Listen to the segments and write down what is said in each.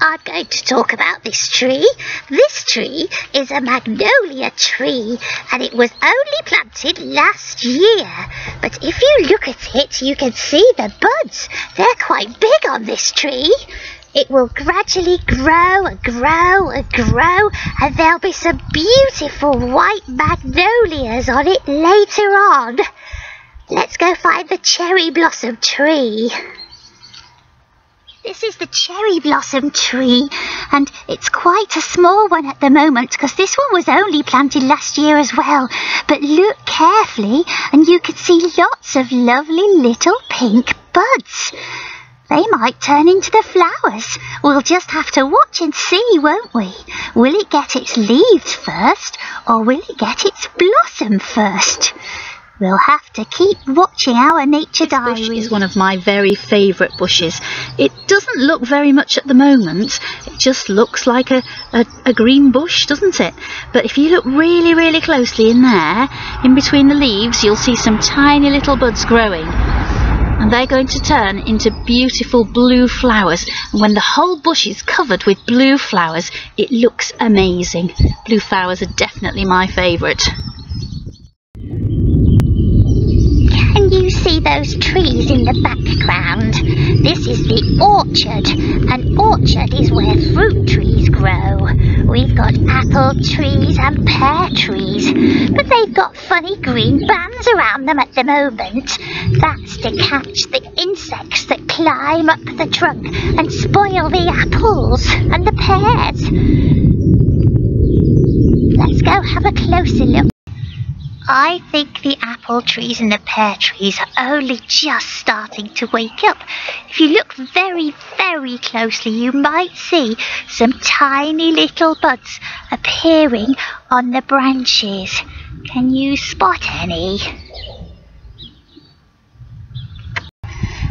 I'm going to talk about this tree. This tree is a magnolia tree, and it was only planted last year. But if you look at it, you can see the buds. They're quite big on this tree. It will gradually grow and grow and grow, and there'll be some beautiful white magnolias on it later on. Let's go find the cherry blossom tree. This is the cherry blossom tree, and it's quite a small one at the moment because this one was only planted last year as well. But look carefully and you can see lots of lovely little pink buds. They might turn into the flowers. We'll just have to watch and see, won't we? Will it get its leaves first, or will it get its blossom first? We'll have to keep watching our nature diary. This bush is one of my very favourite bushes. It doesn't look very much at the moment. It just looks like a green bush, doesn't it? But if you look really, really closely in there, in between the leaves, you'll see some tiny little buds growing. And they're going to turn into beautiful blue flowers. And when the whole bush is covered with blue flowers, it looks amazing. Blue flowers are definitely my favourite. Can you see those trees in the background? This is the orchard. An orchard is where fruit trees grow. We've got apple trees and pear trees, but they've got funny green bands around them at the moment. That's to catch the insects that climb up the trunk and spoil the apples and the pears. Let's go have a closer look. I think the apple trees and the pear trees are only just starting to wake up. If you look very, very closely, you might see some tiny little buds appearing on the branches. Can you spot any?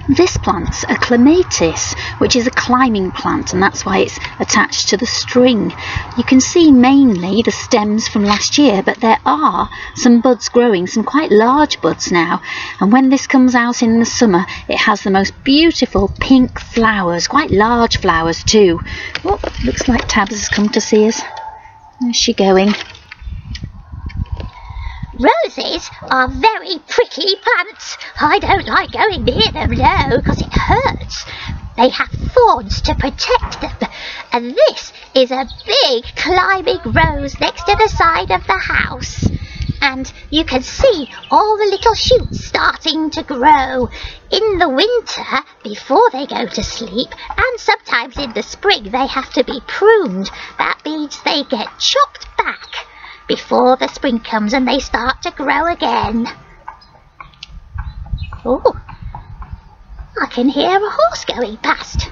This plant's a clematis, which is a climbing plant, and that's why it's attached to the string. You can see mainly the stems from last year, but there are some buds growing, some quite large buds now. And when this comes out in the summer, it has the most beautiful pink flowers, quite large flowers too. Oh, looks like Tabs has come to see us. Where's she going? Roses are very prickly plants. I don't like going near them, no, because it hurts. They have thorns to protect them. And this is a big climbing rose next to the side of the house. And you can see all the little shoots starting to grow in the winter before they go to sleep, and sometimes in the spring they have to be pruned. That means they get chopped back before the spring comes and they start to grow again. Oh, I can hear a horse going past.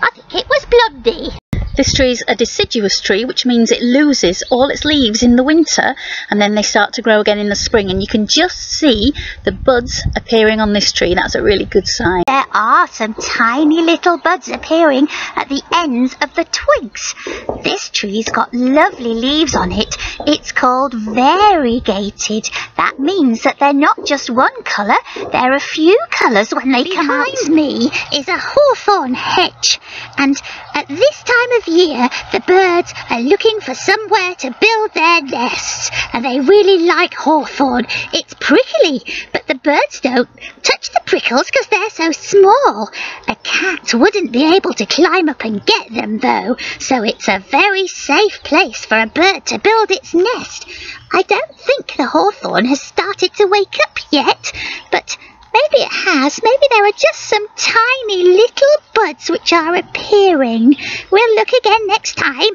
I think it was Blondie. This tree's a deciduous tree, which means it loses all its leaves in the winter and then they start to grow again in the spring, and you can just see the buds appearing on this tree. That's a really good sign. There are some tiny little buds appearing at the ends of the twigs. This tree's got lovely leaves on it. It's called variegated. That means that they're not just one colour, they're a few colours when they come out. Behind me is a hawthorn hedge, and at this time of year the birds are looking for somewhere to build their nests, and they really like hawthorn. It's prickly, but the birds don't touch the prickles because they're so small. A cat wouldn't be able to climb up and get them though, so it's a very safe place for a bird to build its nest. I don't think the hawthorn has started to wake up yet, but maybe it has. Maybe there are just some tiny little buds which are appearing. We'll look again next time.